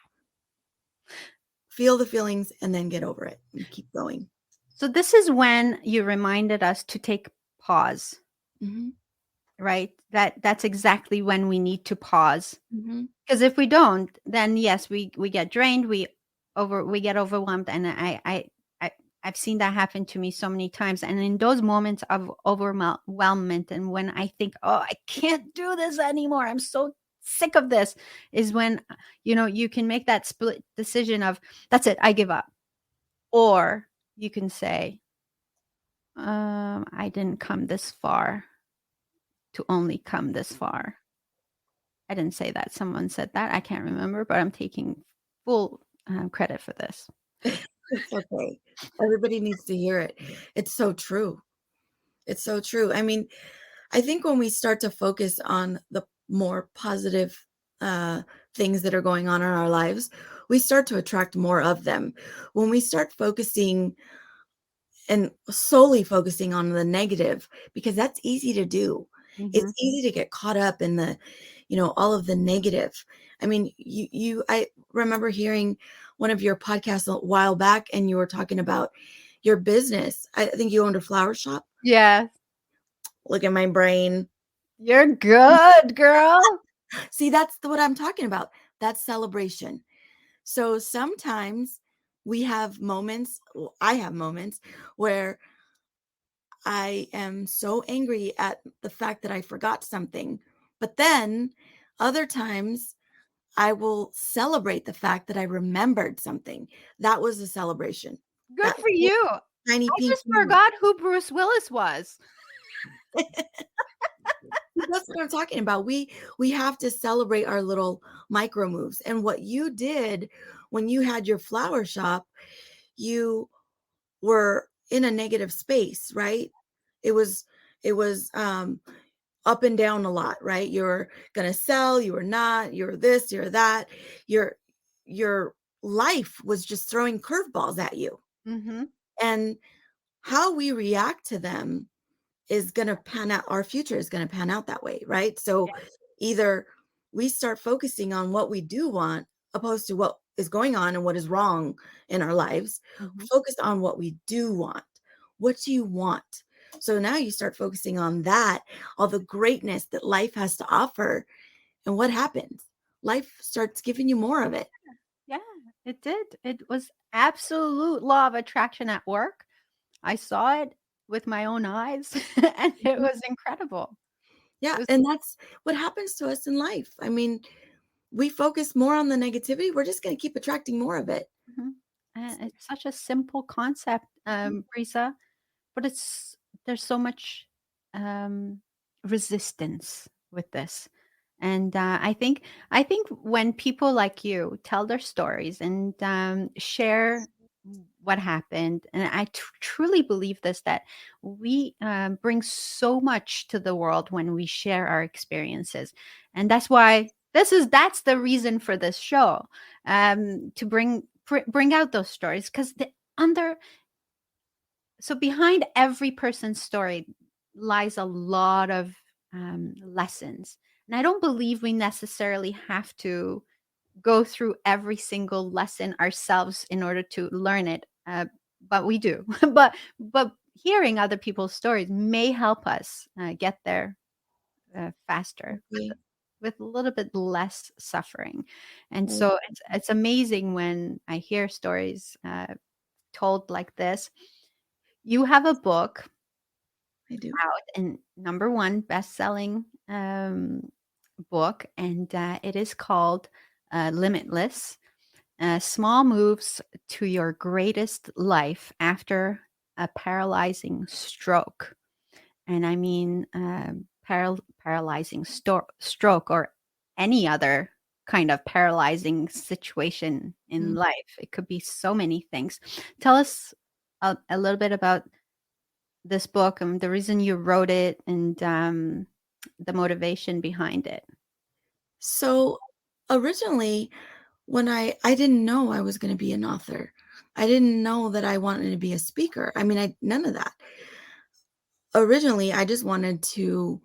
feel the feelings and then get over it and keep going. So this is when you reminded us to take pause, Mm-hmm. right? That's exactly when we need to pause. Mm-hmm. Because if we don't, then yes, we get drained, we get overwhelmed, and I I've seen that happen to me so many times. And in those moments of overwhelmment, and when I think, oh, I can't do this anymore, I'm so sick of this, is when you can make that split decision of that's it, I give up, or you can say, I didn't come this far to only come this far. I didn't say that. Someone said that. I can't remember, but I'm taking full credit for this. It's okay. Everybody needs to hear it. It's so true. It's so true. I mean, I think when we start to focus on the more positive things that are going on in our lives, we start to attract more of them. When we start focusing and solely focusing on the negative, because that's easy to do. Mm-hmm. It's easy to get caught up in the, all of the negative. I mean, I remember hearing one of your podcasts a while back, and you were talking about your business. I think you owned a flower shop. Yeah, Look at my brain. you're good, girl. See, that's what I'm talking about. That's celebration. So sometimes we have moments, I have moments where I am so angry at the fact that I forgot something. But then other times I will celebrate the fact that I remembered something. That was a celebration. Good That for you. tiny I pink just moment. forgot who Bruce Willis was. That's what I'm talking about. We have to celebrate our little micro moves. And what you did when you had your flower shop, you were in a negative space, right? It was up and down a lot, right? You're gonna sell, you were not, you're this, you're that. Your life was just throwing curveballs at you. Mm-hmm. And how we react to them is going to pan out, our future is going to pan out that way, right? So either we start focusing on what we do want opposed to what is going on and what is wrong in our lives. Mm-hmm. Focus on what we do want. What do you want? So now you start focusing on that, all the greatness that life has to offer. And what happens? Life starts giving you more of it. Yeah, it did. It was absolute law of attraction at work. I saw it with my own eyes, and it was incredible. It Yeah. was. And that's what happens to us in life. I mean, we focus more on the negativity, we're just going to keep attracting more of it. Mhm. And it's such a simple concept, Brisa, but there's so much um, resistance with this. And I think when people like you tell their stories and share what happened, and I truly believe this, that we bring so much to the world when we share our experiences, and that's why that's the reason for this show, to bring out those stories, because the under so behind every person's story lies a lot of lessons. And I don't believe we necessarily have to go through every single lesson ourselves in order to learn it. But we do. but hearing other people's stories may help us get there faster, Okay. with a little bit less suffering. And I, so it's amazing when I hear stories told like this. You have a book I do. out, and number one best-selling book, and it is called Limitless: Small Moves to Your Greatest Life After a paralyzing stroke. And I mean paralyzing stroke or any other kind of paralyzing situation in Mm. life. It could be so many things. Tell us a little bit about this book and the reason you wrote it and the motivation behind it. So originally, when I didn't know I was going to be an author. I didn't know that I wanted to be a speaker. I mean, none of that. Originally, I just wanted to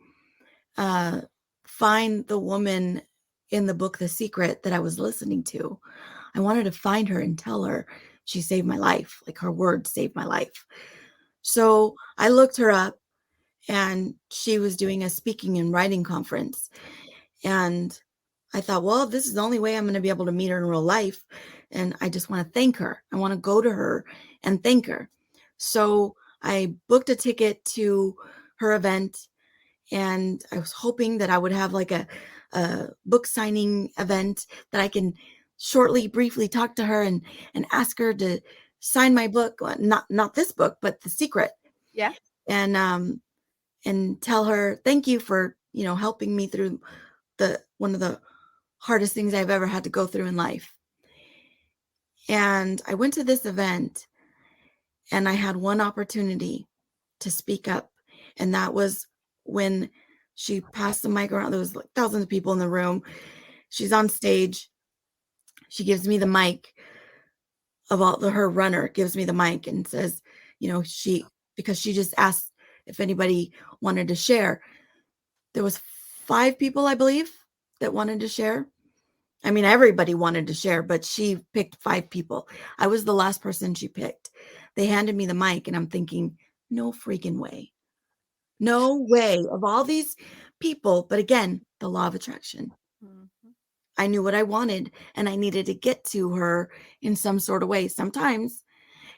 uh, find the woman in the book The Secret that I was listening to. I wanted to find her and tell her she saved my life, like her words saved my life. So I looked her up, and she was doing a speaking and writing conference. And I thought, well, this is the only way I'm going to be able to meet her in real life. And I just want to thank her. I want to go to her and thank her. So I booked a ticket to her event, and I was hoping that I would have like a book signing event that I can shortly, briefly talk to her and ask her to sign my book. Well, not this book, but The Secret. Yeah. And tell her thank you for helping me through one of the hardest things I've ever had to go through in life. And I went to this event, and I had one opportunity to speak up, and that was when she passed the mic around. There was like thousands of people in the room. She's on stage. She gives me the mic. Her runner gives me the mic and says, because she just asked if anybody wanted to share. There was 5 people, I believe, that wanted to share. I mean, everybody wanted to share, but she picked 5 people. I was the last person she picked. They handed me the mic, and I'm thinking, no freaking way. No way of all these people. But again, the law of attraction. Mhm. I knew what I wanted, and I needed to get to her in some sort of way. Sometimes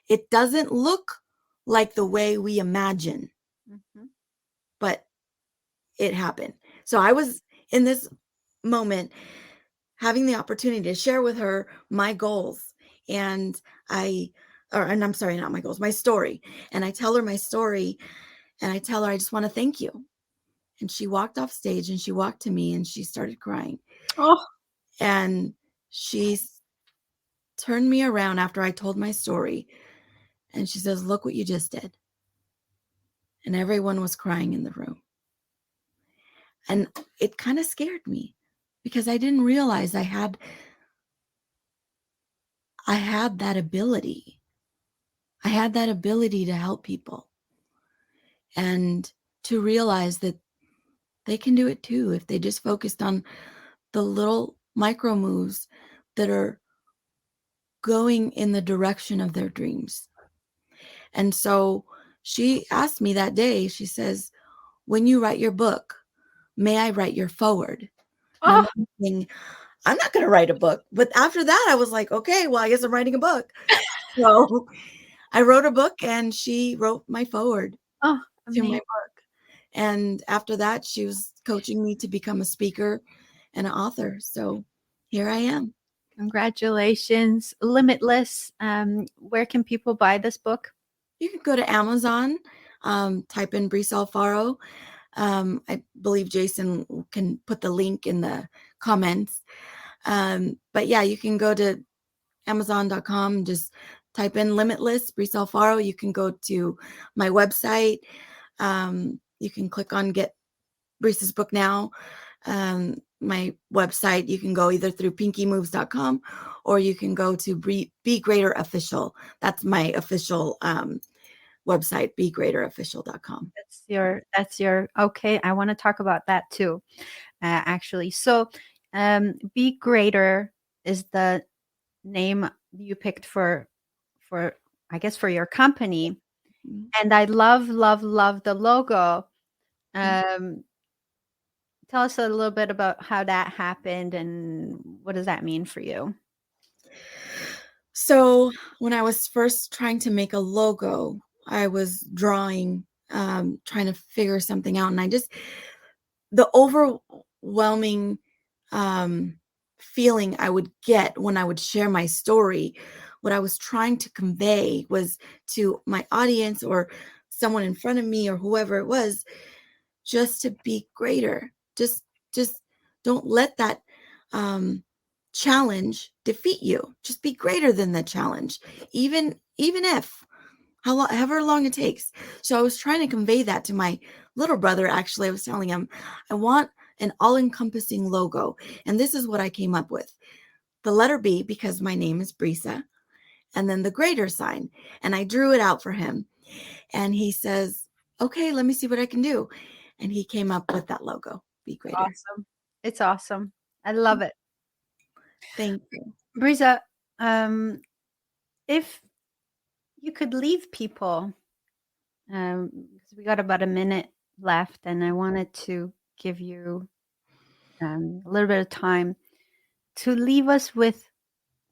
it doesn't look like the way we imagine, Mhm. but it happened. So I was in this moment having the opportunity to share with her my goals. And I'm sorry, not my goals, my story. And I tell her my story, and I tell her, I just want to thank you. And she walked off stage, and she walked to me, and she started crying. Oh. And she turned me around after I told my story, and she says, look what you just did. And everyone was crying in the room. And it kind of scared me because I didn't realize I had that ability. I had that ability to help people and to realize that they can do it too if they just focused on the little micro moves that are going in the direction of their dreams. And so she asked me that day, she says, when you write your book, may I write your forward? And I'm Oh. thinking, I'm not going to write a book. But after that, I was like, okay, well, I guess I'm writing a book. So I wrote a book, and she wrote my forward Oh, to my amazing. book. And after that, she was coaching me to become a speaker and an author. So here I am. Congratulations. Limitless. Where can people buy this book? You can go to Amazon, type in Brisa Alfaro. I believe Jason can put the link in the comments. But yeah, you can go to Amazon.com, just type in Limitless, Brisa Alfaro. You can go to my website. You can click on Get Brisa's Book Now. My website, you can go either through pinkymoves.com, or you can go to Be Greater Official. That's my official website, begreaterofficial.com. That's your okay. I want to talk about that too, actually. So, Be Greater is the name you picked for I guess for your company, and I love love love the logo. Um, Tell us a little bit about how that happened and what does that mean for you? So when I was first trying to make a logo, I was drawing, trying to figure something out. And the overwhelming feeling I would get when I would share my story, what I was trying to convey was to my audience or someone in front of me or whoever it was, just to be greater. Just don't let that challenge defeat you. Just be greater than the challenge, even if however long it takes. So I was trying to convey that to my little brother. Actually, I was telling him, I want an all-encompassing logo. And this is what I came up with. The letter B, because my name is Brisa, and then the greater sign. And I drew it out for him. And he says, okay, let me see what I can do. And he came up with that logo, Be Greater. Awesome. It's awesome. I love it. Thank you. Brisa, if you could leave people, because we got about a minute left, and I wanted to give you a little bit of time to leave us with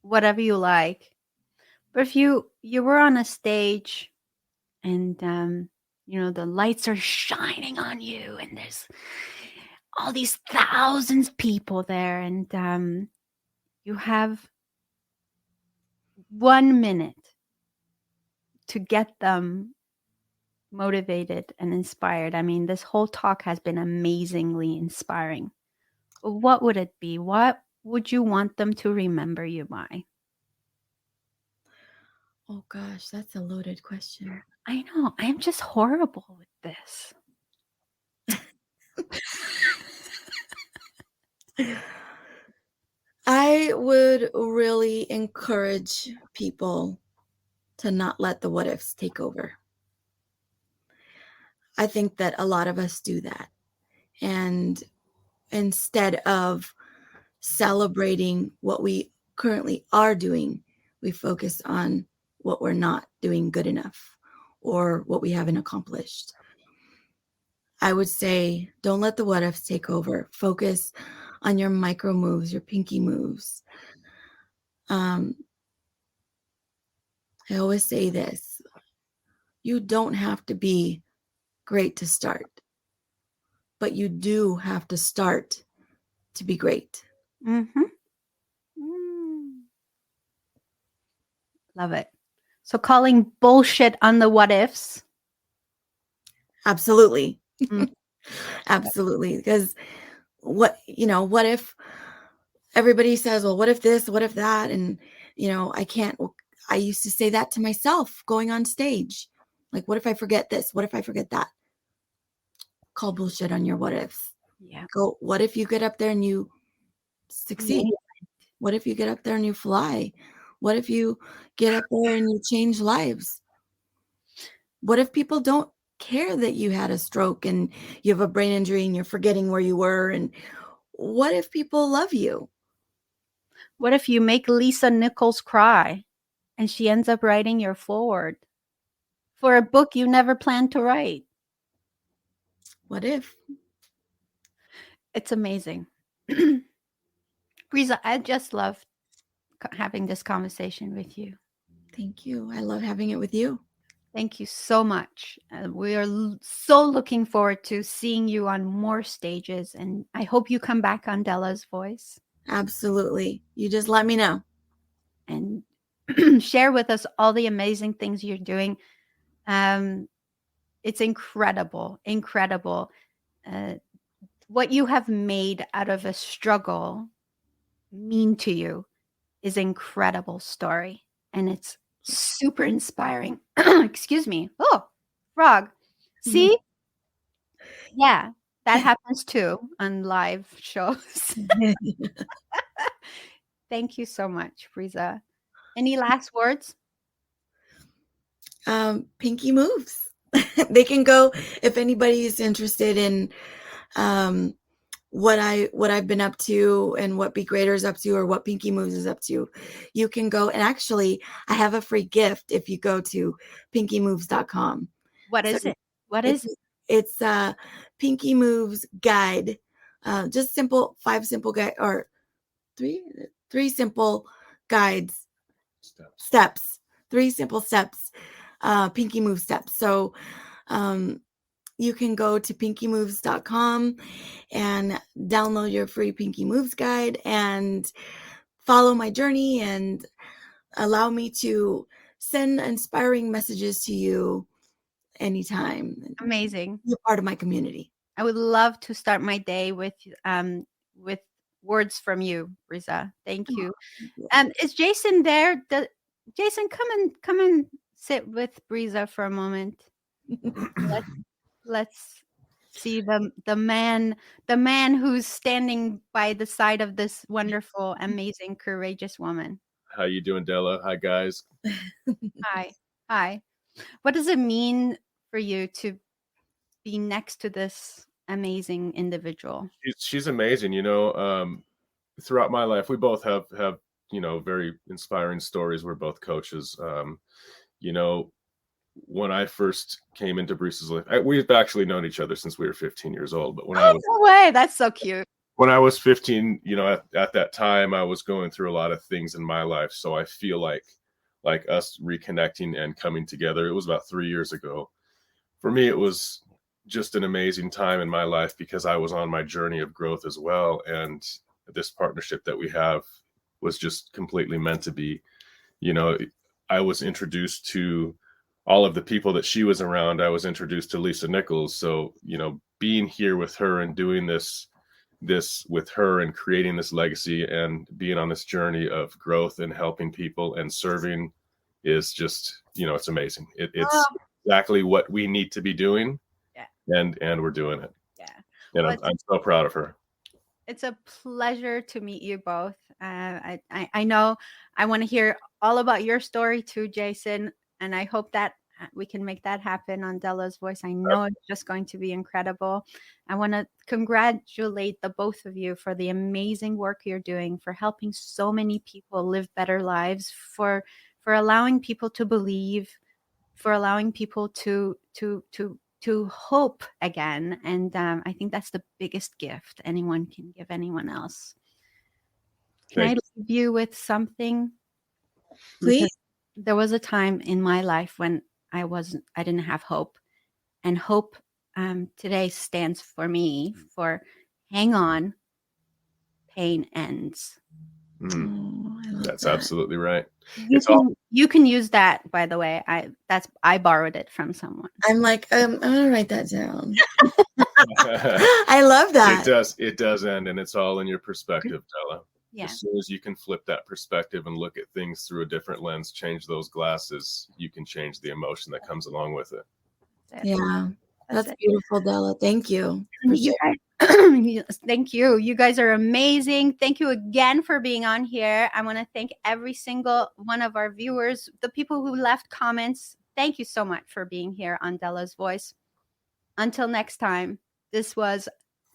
whatever you like. But if you were on a stage and the lights are shining on you and there's all these thousands of people there, and you have 1 minute to get them motivated and inspired. I mean, this whole talk has been amazingly inspiring. What would it be? What would you want them to remember you by? Oh gosh, that's a loaded question. I know. I'm just horrible with this. I would really encourage people to not let the what ifs take over. I think that a lot of us do that. And instead of celebrating what we currently are doing, we focus on what we're not doing good enough or what we haven't accomplished. I would say, don't let the what ifs take over. Focus on your micro moves, your pinky moves. I always say this, you don't have to be great to start, but you do have to start to be great. Mm-hmm. Love it. So calling bullshit on the what ifs. Absolutely. Mm. Absolutely. Because what if everybody says, well, what if this, what if that? And, I used to say that to myself going on stage. Like, what if I forget this? What if I forget that? Call bullshit on your what ifs. Yeah. Go, what if you get up there and you succeed? What if you get up there and you fly? What if you get up there and you change lives? What if people don't care that you had a stroke and you have a brain injury and you're forgetting where you were? And what if people love you? What if you make Lisa Nichols cry and she ends up writing your foreword for a book you never planned to write? What if? It's amazing. Brisa, I just love having this conversation with you. Thank you. I love having it with you. Thank you so much. We are so looking forward to seeing you on more stages, and I hope you come back on Dela's Voice. Absolutely. You just let me know. And share with us all the amazing things you're doing. It's incredible, incredible. What you have made out of a struggle mean to you is incredible story, and it's super inspiring. Excuse me. Oh, frog. See? Yeah, that happens too on live shows. Thank you so much, Brisa. Any last words? Pinky moves. They can go if anybody is interested in what I've been up to and what Be Greater is up to or what Pinky Moves is up to. You can go, and actually I have a free gift if you go to pinkymoves.com. What is it? What is it? It's Pinky Moves guide. Just simple 5 simple guide or three simple guides. Steps. 3 simple steps. Pinky Move steps. So you can go to pinkymoves.com and download your free Pinky Moves guide and follow my journey and allow me to send inspiring messages to you anytime. Amazing. You're part of my community. I would love to start my day with words from you, Brisa. Thank you. Is Jason there? Jason, come and sit with Brisa for a moment. Let's see the man who's standing by the side of this wonderful, amazing, courageous woman. How you doing, Della? Hi, guys. Hi. What does it mean for you to be next to this amazing individual? She's amazing. Throughout my life, we both have very inspiring stories. We're both coaches. When I first came into Brisa's life, we've actually known each other since we were 15 years old. But no way, that's so cute. When I was 15, at that time, I was going through a lot of things in my life. So I feel like us reconnecting and coming together, it was about 3 years ago. For me, it was just an amazing time in my life because I was on my journey of growth as well. And this partnership that we have was just completely meant to be. I was introduced to all of the people that she was around. I was introduced to Lisa Nichols. So, being here with her and doing this with her and creating this legacy and being on this journey of growth and helping people and serving is just, it's amazing. It's exactly what we need to be doing. Yeah. And we're doing it. Yeah. And I'm so proud of her. It's a pleasure to meet you both. I know I want to hear all about your story too, Jason. And I hope that we can make that happen on Dela's Voice. I know it's just going to be incredible. I want to congratulate the both of you for the amazing work you're doing, for helping so many people live better lives, for allowing people to believe, for allowing people to hope again. And I think that's the biggest gift anyone can give anyone else. Can I leave you with something? Please. Because there was a time in my life when I didn't have hope, and hope today stands for me for hang on, pain ends. That's absolutely right. You can use that, by the way. I borrowed it from someone. I'm like, I'm gonna write that down. I love that. It does end, and it's all in your perspective, Della. Yeah. As soon as you can flip that perspective and look at things through a different lens, change those glasses, you can change the emotion that comes along with it. Yeah. That's beautiful, Della. Thank you. Thank you. You guys are amazing. Thank you again for being on here. I want to thank every single one of our viewers, the people who left comments. Thank you so much for being here on Dela's Voice. Until next time, this was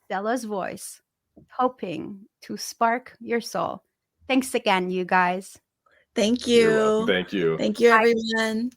Dela's Voice, hoping to spark your soul. Thanks again, you guys. Thank you. Thank you. Thank you, everyone.